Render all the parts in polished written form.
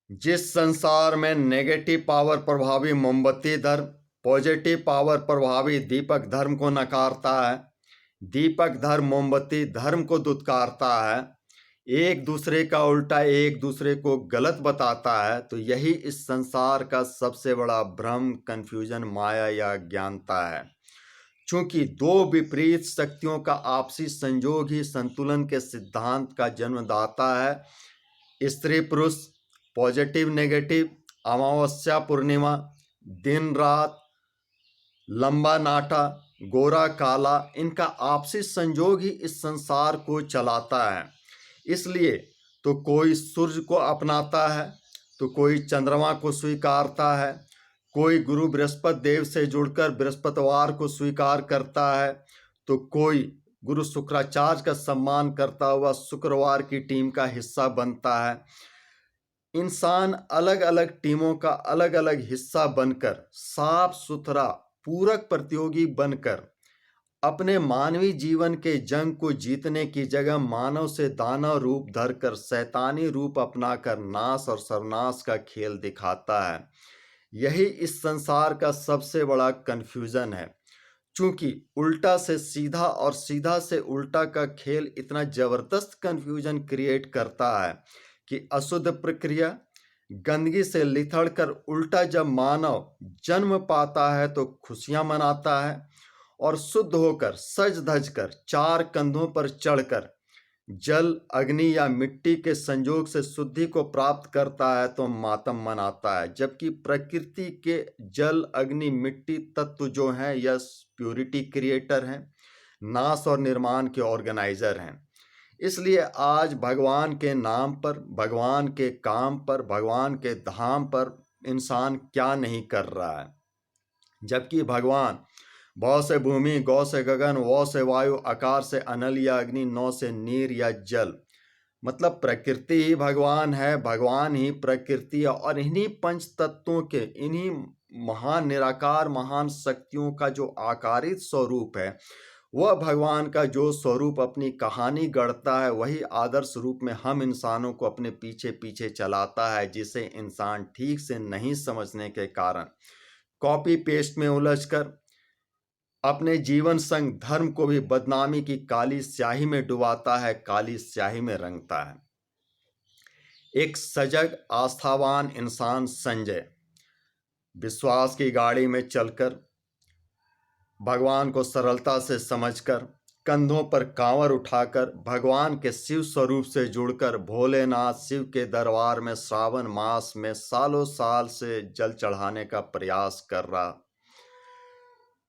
जिस संसार में नेगेटिव पावर प्रभावी मोमबत्ती धर्म, पॉजिटिव पावर प्रभावी दीपक धर्म को नकारता है, दीपक धर्म मोमबत्ती धर्म को दुत्कारता है, एक दूसरे का उल्टा एक दूसरे को गलत बताता है, तो यही इस संसार का सबसे बड़ा भ्रम, कंफ्यूजन, माया या अज्ञानता है। चूंकि दो विपरीत शक्तियों का आपसी संयोग ही संतुलन के सिद्धांत का जन्मदाता है। स्त्री पुरुष, पॉजिटिव नेगेटिव, अमावस्या पूर्णिमा, दिन रात, लंबा नाटा, गोरा काला, इनका आपसी संयोग ही इस संसार को चलाता है। इसलिए तो कोई सूर्य को अपनाता है, तो कोई चंद्रमा को स्वीकारता है, कोई गुरु बृहस्पति देव से जुड़कर बृहस्पतिवार को स्वीकार करता है, तो कोई गुरु शुक्राचार्य का सम्मान करता हुआ शुक्रवार की टीम का हिस्सा बनता है। इंसान अलग अलग टीमों का अलग अलग हिस्सा बनकर, साफ सुथरा पूरक प्रतियोगी बनकर अपने मानवीय जीवन के जंग को जीतने की जगह मानव से दानव रूप धरकर शैतानी रूप अपनाकर नाश और सर्वनाश का खेल दिखाता है। यही इस संसार का सबसे बड़ा कन्फ्यूजन है। चूंकि उल्टा से सीधा और सीधा से उल्टा का खेल इतना जबरदस्त कन्फ्यूजन क्रिएट करता है कि अशुद्ध प्रक्रिया, गंदगी से लिथड़ कर उल्टा जब मानव जन्म पाता है तो खुशियां मनाता है, और शुद्ध होकर सज धज कर चार कंधों पर चढ़कर जल, अग्नि या मिट्टी के संयोग से शुद्धि को प्राप्त करता है तो मातम मनाता है। जबकि प्रकृति के जल, अग्नि, मिट्टी तत्व जो हैं यह प्यूरिटी क्रिएटर हैं, नाश और निर्माण के ऑर्गेनाइजर हैं। इसलिए आज भगवान के नाम पर, भगवान के काम पर, भगवान के धाम पर इंसान क्या नहीं कर रहा है। जबकि भगवान भौ से भूमि, गौ से गगन, वौ से वायु, आकार से अनल या अग्नि, नौ से नीर या जल, मतलब प्रकृति ही भगवान है, भगवान ही प्रकृति है। और इन्हीं पंच तत्वों के, इन्हीं महान निराकार महान शक्तियों का जो आकारित स्वरूप है, वह भगवान का जो स्वरूप अपनी कहानी गढ़ता है, वही आदर्श रूप में हम इंसानों को अपने पीछे पीछे चलाता है, जिसे इंसान ठीक से नहीं समझने के कारण कॉपी पेस्ट में उलझकर अपने जीवन संग धर्म को भी बदनामी की काली स्याही में डुबाता है, काली स्याही में रंगता है। एक सजग आस्थावान इंसान संजय विश्वास की गाड़ी में चलकर, भगवान को सरलता से समझकर, कंधों पर कांवर उठाकर, भगवान के शिव स्वरूप से जुड़कर भोलेनाथ शिव के दरबार में श्रावण मास में सालों साल से जल चढ़ाने का प्रयास कर रहा।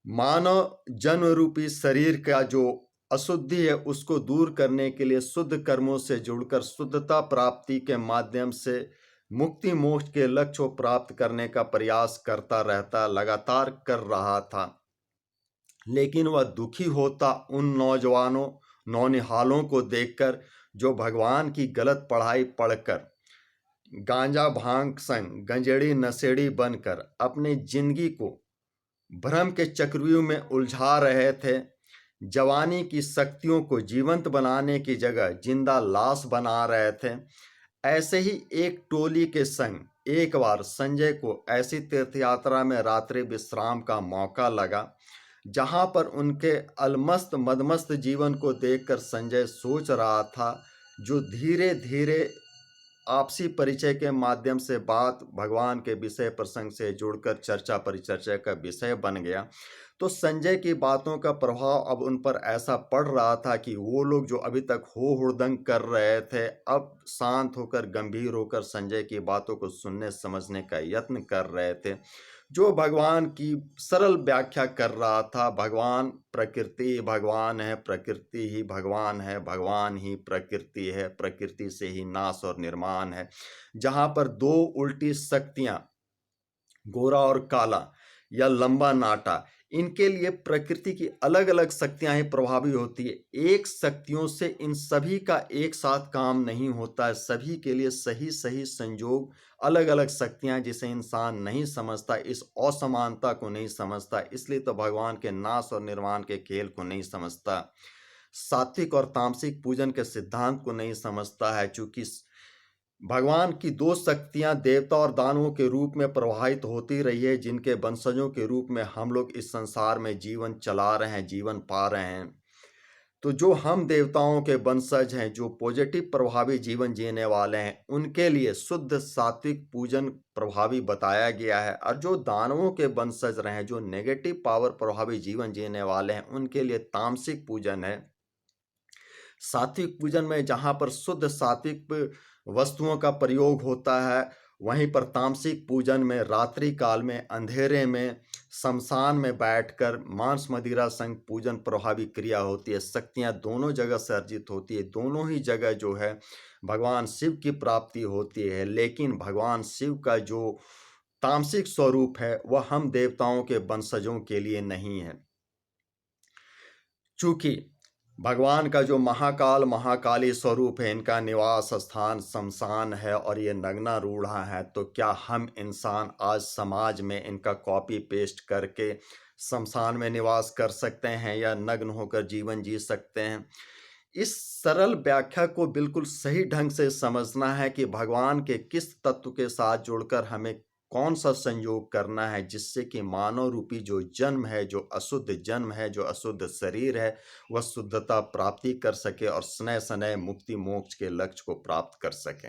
मानव जन्म रूपी शरीर का जो अशुद्धि है उसको दूर करने के लिए शुद्ध कर्मों से जुड़कर शुद्धता प्राप्ति के माध्यम से मुक्ति मोक्ष के लक्ष्य को प्राप्त करने का प्रयास करता रहता, लगातार कर रहा था। लेकिन वह दुखी होता उन नौजवानों, नौनिहालों को देखकर जो भगवान की गलत पढ़ाई पढ़कर गांजा भांग संग गंजेड़ी नशेड़ी बनकर अपनी जिंदगी को भ्रम के चक्रव्यूह में उलझा रहे थे। जवानी की शक्तियों को जीवंत बनाने की जगह जिंदा लाश बना रहे थे। ऐसे ही एक टोली के संग एक बार संजय को ऐसी तीर्थ यात्रा में रात्रि विश्राम का मौका लगा, जहां पर उनके अलमस्त मदमस्त जीवन को देखकर संजय सोच रहा था, जो धीरे धीरे आपसी परिचय के माध्यम से बात भगवान के विषय प्रसंग से जुड़कर चर्चा परिचर्चा का विषय बन गया। तो संजय की बातों का प्रभाव अब उन पर ऐसा पड़ रहा था कि वो लोग जो अभी तक हो हुड़दंग कर रहे थे, अब शांत होकर गंभीर होकर संजय की बातों को सुनने समझने का यत्न कर रहे थे। जो भगवान की सरल व्याख्या कर रहा था, भगवान प्रकृति, भगवान है प्रकृति ही भगवान है, भगवान ही प्रकृति है, प्रकृति से ही नाश और निर्माण है। जहां पर दो उल्टी शक्तियां, गोरा और काला या लंबा नाटा, इनके लिए प्रकृति की अलग अलग शक्तियां ही प्रभावी होती है। एक शक्तियों से इन सभी का एक साथ काम नहीं होता है। सभी के लिए सही सही संयोग, अलग अलग शक्तियां जिसे इंसान नहीं समझता, इस असमानता को नहीं समझता, इसलिए तो भगवान के नाश और निर्माण के खेल को नहीं समझता, सात्विक और तामसिक पूजन के सिद्धांत को नहीं समझता है। चूंकि भगवान की दो शक्तियां देवता और दानवों के रूप में प्रवाहित होती रही है, जिनके वंशजों के रूप में हम लोग इस संसार में जीवन चला रहे हैं, जीवन पा रहे हैं। तो जो हम देवताओं के वंशज हैं, जो पॉजिटिव प्रभावी जीवन जीने वाले हैं, उनके लिए शुद्ध सात्विक पूजन प्रभावी बताया गया है। और जो दानवों के वंशज रहे हैं, जो नेगेटिव पावर प्रभावी जीवन जीने वाले हैं, उनके लिए तामसिक पूजन है। सात्विक पूजन में जहाँ पर शुद्ध सात्विक वस्तुओं का प्रयोग होता है, वहीं पर तामसिक पूजन में रात्रि काल में अंधेरे में शमशान में बैठकर मांस मदिरा संग पूजन प्रभावी क्रिया होती है। शक्तियाँ दोनों जगह से अर्जित होती है, दोनों ही जगह जो है भगवान शिव की प्राप्ति होती है। लेकिन भगवान शिव का जो तामसिक स्वरूप है वह हम देवताओं के वंशजों के लिए नहीं है। चूंकि भगवान का जो महाकाल महाकाली स्वरूप है, इनका निवास स्थान शमशान है और ये नग्ना रूढ़ा है, तो क्या हम इंसान आज समाज में इनका कॉपी पेस्ट करके शमशान में निवास कर सकते हैं या नग्न होकर जीवन जी सकते हैं? इस सरल व्याख्या को बिल्कुल सही ढंग से समझना है कि भगवान के किस तत्व के साथ जुड़कर हमें कौन सा संयोग करना है, जिससे कि मानव रूपी जो जन्म है, जो अशुद्ध जन्म है, जो अशुद्ध शरीर है, वह शुद्धता प्राप्ति कर सके और स्नेह स्नेह मुक्ति मोक्ष के लक्ष्य को प्राप्त कर सके।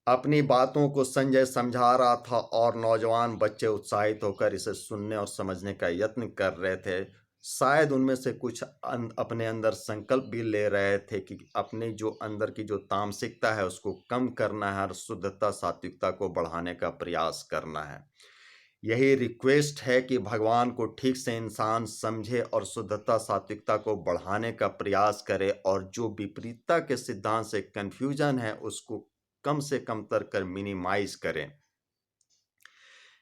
अपनी बातों को संजय समझा रहा था और नौजवान बच्चे उत्साहित होकर इसे सुनने और समझने का यत्न कर रहे थे। शायद उनमें से कुछ अपने अंदर संकल्प भी ले रहे थे कि अपने जो अंदर की जो तामसिकता है उसको कम करना है और शुद्धता सात्विकता को बढ़ाने का प्रयास करना है। यही रिक्वेस्ट है कि भगवान को ठीक से इंसान समझे और शुद्धता सात्विकता को बढ़ाने का प्रयास करे, और जो विपरीतता के सिद्धांत से कंफ्यूजन है उसको कम से कम कर मिनिमाइज करें।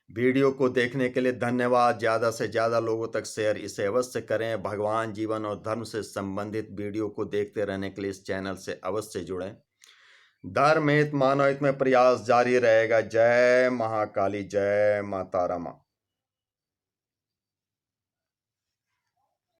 वीडियो को देखने के लिए धन्यवाद। ज़्यादा से ज़्यादा लोगों तक शेयर इसे अवश्य करें। भगवान, जीवन और धर्म से संबंधित वीडियो को देखते रहने के लिए इस चैनल से अवश्य जुड़ें। धर्म हित मानव हित में प्रयास जारी रहेगा। जय महाकाली, जय माता रमा।